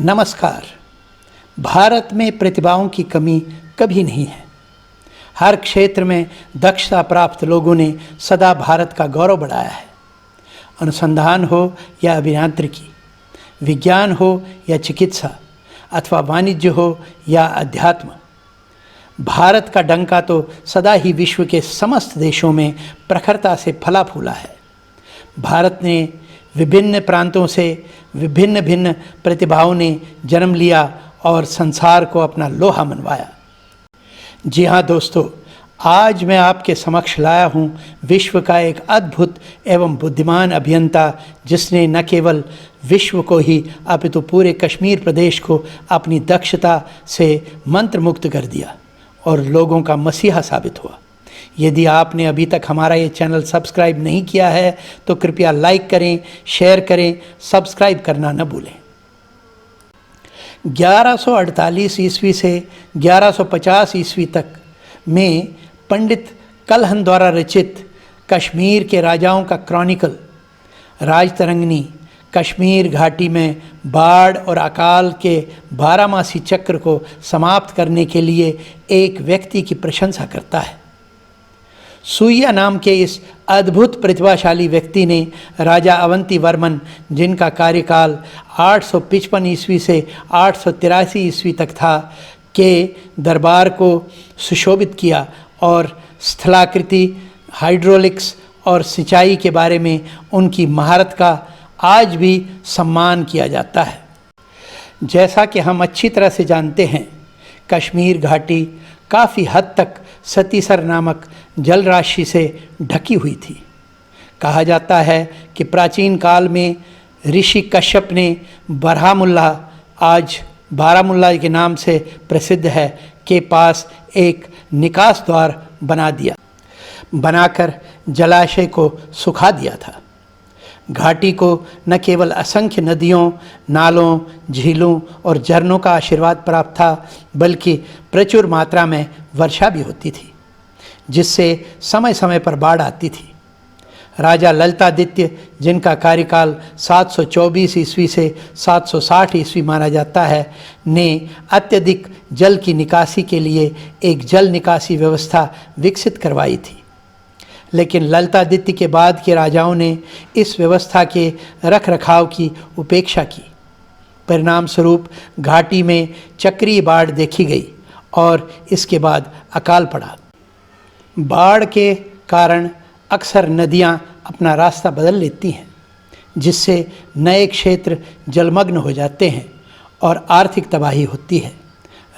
नमस्कार। भारत में प्रतिभाओं की कमी कभी नहीं है। हर क्षेत्र में दक्षता प्राप्त लोगों ने सदा भारत का गौरव बढ़ाया है। अनुसंधान हो या अभियांत्रिकी, विज्ञान हो या चिकित्सा अथवा वाणिज्य हो या अध्यात्म, भारत का डंका तो सदा ही विश्व के समस्त देशों में प्रखरता से फला फूला है। भारत ने विभिन्न प्रांतों से विभिन्न भिन्न प्रतिभाओं ने जन्म लिया और संसार को अपना लोहा मनवाया। जी हाँ दोस्तों, आज मैं आपके समक्ष लाया हूँ विश्व का एक अद्भुत एवं बुद्धिमान अभियंता, जिसने न केवल विश्व को ही अपितु पूरे कश्मीर प्रदेश को अपनी दक्षता से मंत्रमुग्ध कर दिया और लोगों का मसीहा साबित हुआ। यदि आपने अभी तक हमारा ये चैनल सब्सक्राइब नहीं किया है तो कृपया लाइक करें, शेयर करें, सब्सक्राइब करना न भूलें। 1148 ईस्वी से 1150 ईस्वी तक में पंडित कल्हन द्वारा रचित कश्मीर के राजाओं का क्रॉनिकल राजतरंगिणी कश्मीर घाटी में बाढ़ और अकाल के 12मासी चक्र को समाप्त करने के लिए एक व्यक्ति की प्रशंसा करता है। सूर्या नाम के इस अद्भुत प्रतिभाशाली व्यक्ति ने राजा अवंती वर्मन, जिनका कार्यकाल 855 ईस्वी से 883 ईस्वी तक था, के दरबार को सुशोभित किया और स्थलाकृति, हाइड्रोलिक्स और सिंचाई के बारे में उनकी महारत का आज भी सम्मान किया जाता है। जैसा कि हम अच्छी तरह से जानते हैं, कश्मीर घाटी काफ़ी हद तक सतीसर नामक जल राशि से ढकी हुई थी। कहा जाता है कि प्राचीन काल में ऋषि कश्यप ने बरहामुल्ला, आज बारामुल्ला के नाम से प्रसिद्ध है, के पास एक निकास द्वार बनाकर जलाशय को सुखा दिया था। घाटी को न केवल असंख्य नदियों, नालों, झीलों और झरनों का आशीर्वाद प्राप्त था, बल्कि प्रचुर मात्रा में वर्षा भी होती थी, जिससे समय समय पर बाढ़ आती थी। राजा ललितादित्य, जिनका कार्यकाल 724 ईस्वी से 760 ईस्वी माना जाता है, ने अत्यधिक जल की निकासी के लिए एक जल निकासी व्यवस्था विकसित करवाई थी। लेकिन ललितादित्य के बाद के राजाओं ने इस व्यवस्था के रखरखाव की उपेक्षा की। परिणाम स्वरूप घाटी में चक्रीय बाढ़ देखी गई और इसके बाद अकाल पड़ा। बाढ़ के कारण अक्सर नदियां अपना रास्ता बदल लेती हैं, जिससे नए क्षेत्र जलमग्न हो जाते हैं और आर्थिक तबाही होती है।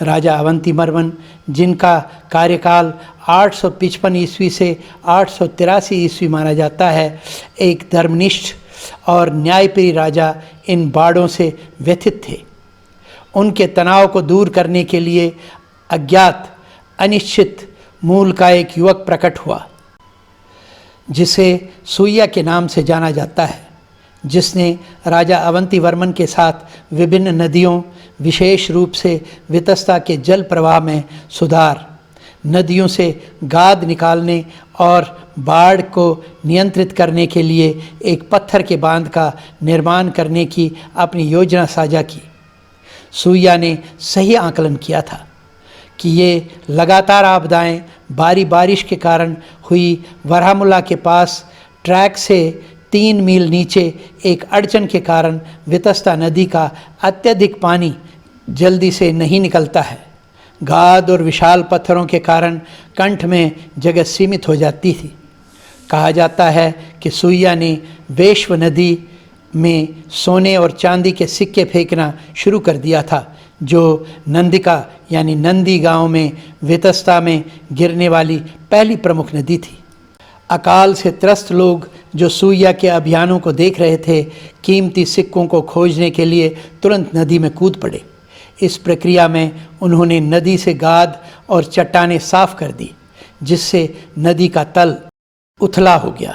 राजा अवंती वर्मन, जिनका कार्यकाल 855 ईस्वी से 883 ईस्वी माना जाता है, एक धर्मनिष्ठ और न्यायप्रिय राजा, इन बाढ़ों से व्यथित थे। उनके तनाव को दूर करने के लिए अज्ञात अनिश्चित मूल का एक युवक प्रकट हुआ, जिसे सूर्या के नाम से जाना जाता है, जिसने राजा अवंती वर्मन के साथ विभिन्न नदियों, विशेष रूप से वितस्ता के जल प्रवाह में सुधार, नदियों से गाद निकालने और बाढ़ को नियंत्रित करने के लिए एक पत्थर के बांध का निर्माण करने की अपनी योजना साझा की। सूर्या ने सही आकलन किया था कि ये लगातार आपदाएं भारी बारिश के कारण हुई। बरहामुल्ला के पास ट्रैक से 3 मील नीचे एक अड़चन के कारण वितस्ता नदी का अत्यधिक पानी जल्दी से नहीं निकलता है। गाद और विशाल पत्थरों के कारण कंठ में जगह सीमित हो जाती थी। कहा जाता है कि सूर्या ने वैश्व नदी में सोने और चांदी के सिक्के फेंकना शुरू कर दिया था, जो नंदिका यानी नंदी गांव में वितस्ता में गिरने वाली पहली प्रमुख नदी थी। अकाल से त्रस्त लोग जो सूर्या के अभियानों को देख रहे थे, कीमती सिक्कों को खोजने के लिए तुरंत नदी में कूद पड़े। इस प्रक्रिया में उन्होंने नदी से गाद और चट्टानें साफ कर दी, जिससे नदी का तल उथला हो गया।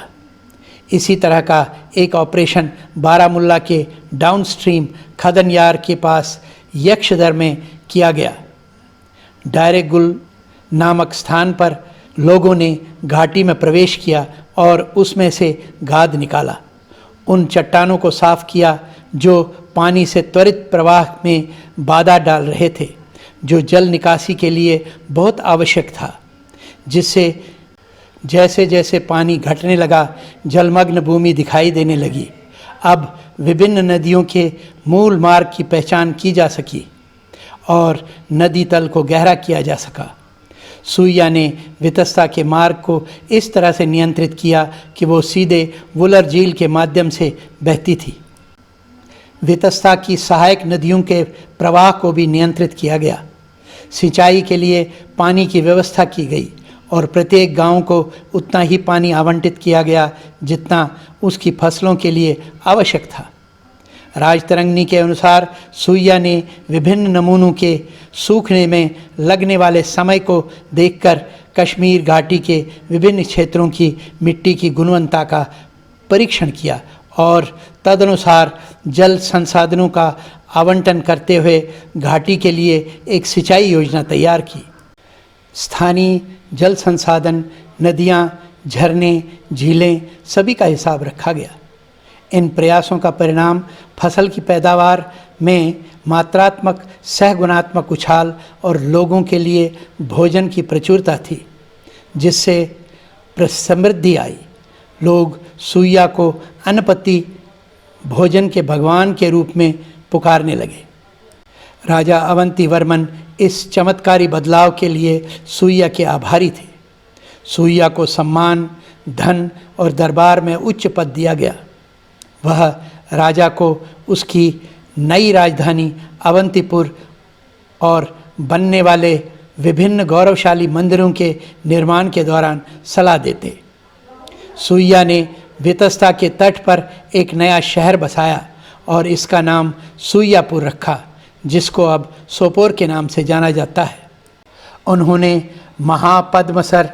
इसी तरह का एक ऑपरेशन बारामुल्ला के डाउनस्ट्रीम खदनयार के पास यक्षदर में किया गया। डायरेगुल नामक स्थान पर लोगों ने घाटी में प्रवेश किया और उसमें से गाद निकाला। उन चट्टानों को साफ किया जो पानी से त्वरित प्रवाह में बाधा डाल रहे थे, जो जल निकासी के लिए बहुत आवश्यक था, जिससे जैसे जैसे पानी घटने लगा जलमग्न भूमि दिखाई देने लगी। अब विभिन्न नदियों के मूल मार्ग की पहचान की जा सकी और नदी तल को गहरा किया जा सका। सुइया ने वितस्ता के मार्ग को इस तरह से नियंत्रित किया कि वो सीधे वुलर झील के माध्यम से बहती थी। वितस्ता की सहायक नदियों के प्रवाह को भी नियंत्रित किया गया। सिंचाई के लिए पानी की व्यवस्था की गई और प्रत्येक गांव को उतना ही पानी आवंटित किया गया जितना उसकी फसलों के लिए आवश्यक था। राजतरंगिणी के अनुसार सुइया ने विभिन्न नमूनों के सूखने में लगने वाले समय को देखकर कश्मीर घाटी के विभिन्न क्षेत्रों की मिट्टी की गुणवत्ता का परीक्षण किया और तदनुसार जल संसाधनों का आवंटन करते हुए घाटी के लिए एक सिंचाई योजना तैयार की। स्थानीय जल संसाधन, नदियाँ, झरने, झीलें सभी का हिसाब रखा गया। इन प्रयासों का परिणाम फसल की पैदावार में मात्रात्मक सहगुणात्मक उछाल और लोगों के लिए भोजन की प्रचुरता थी, जिससे समृद्धि आई। लोग सुइया को अन्नपति भोजन के भगवान के रूप में पुकारने लगे। राजा अवंती वर्मन इस चमत्कारी बदलाव के लिए सुइया के आभारी थे। सुइया को सम्मान, धन और दरबार में उच्च पद दिया गया। वह राजा को उसकी नई राजधानी अवंतीपुर और बनने वाले विभिन्न गौरवशाली मंदिरों के निर्माण के दौरान सलाह देते। सुइया ने वितस्ता के तट पर एक नया शहर बसाया और इसका नाम सुइयापुर रखा, जिसको अब सोपोर के नाम से जाना जाता है। उन्होंने महापद्मसर,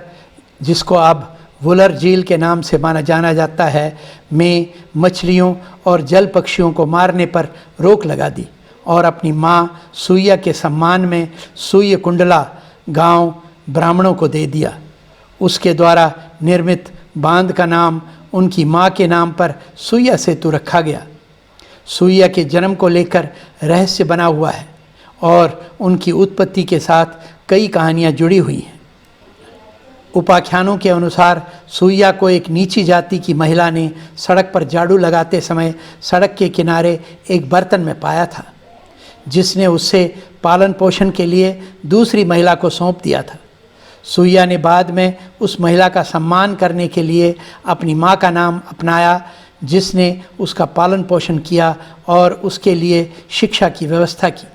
जिसको अब वुलर झील के नाम से जाना जाता है, में मछलियों और जल पक्षियों को मारने पर रोक लगा दी और अपनी माँ सुइया के सम्मान में सुइय कुंडला गांव ब्राह्मणों को दे दिया। उसके द्वारा निर्मित बांध का नाम उनकी माँ के नाम पर सुइया सेतु रखा गया। सुइया के जन्म को लेकर रहस्य बना हुआ है और उनकी उत्पत्ति के साथ कई कहानियाँ जुड़ी हुई हैं। उपाख्यानों के अनुसार सुइया को एक नीची जाति की महिला ने सड़क पर झाड़ू लगाते समय सड़क के किनारे एक बर्तन में पाया था, जिसने उससे पालन पोषण के लिए दूसरी महिला को सौंप दिया था। सुइया ने बाद में उस महिला का सम्मान करने के लिए अपनी माँ का नाम अपनाया, जिसने उसका पालन पोषण किया और उसके लिए शिक्षा की व्यवस्था की।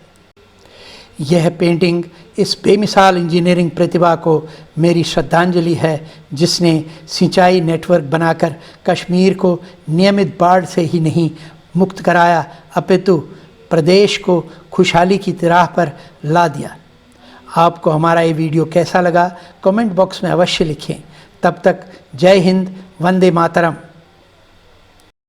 यह पेंटिंग इस बेमिसाल इंजीनियरिंग प्रतिभा को मेरी श्रद्धांजलि है, जिसने सिंचाई नेटवर्क बनाकर कश्मीर को नियमित बाढ़ से ही नहीं मुक्त कराया, अपितु प्रदेश को खुशहाली की राह पर ला दिया। आपको हमारा ये वीडियो कैसा लगा कमेंट बॉक्स में अवश्य लिखें। तब तक जय हिंद, वंदे मातरम।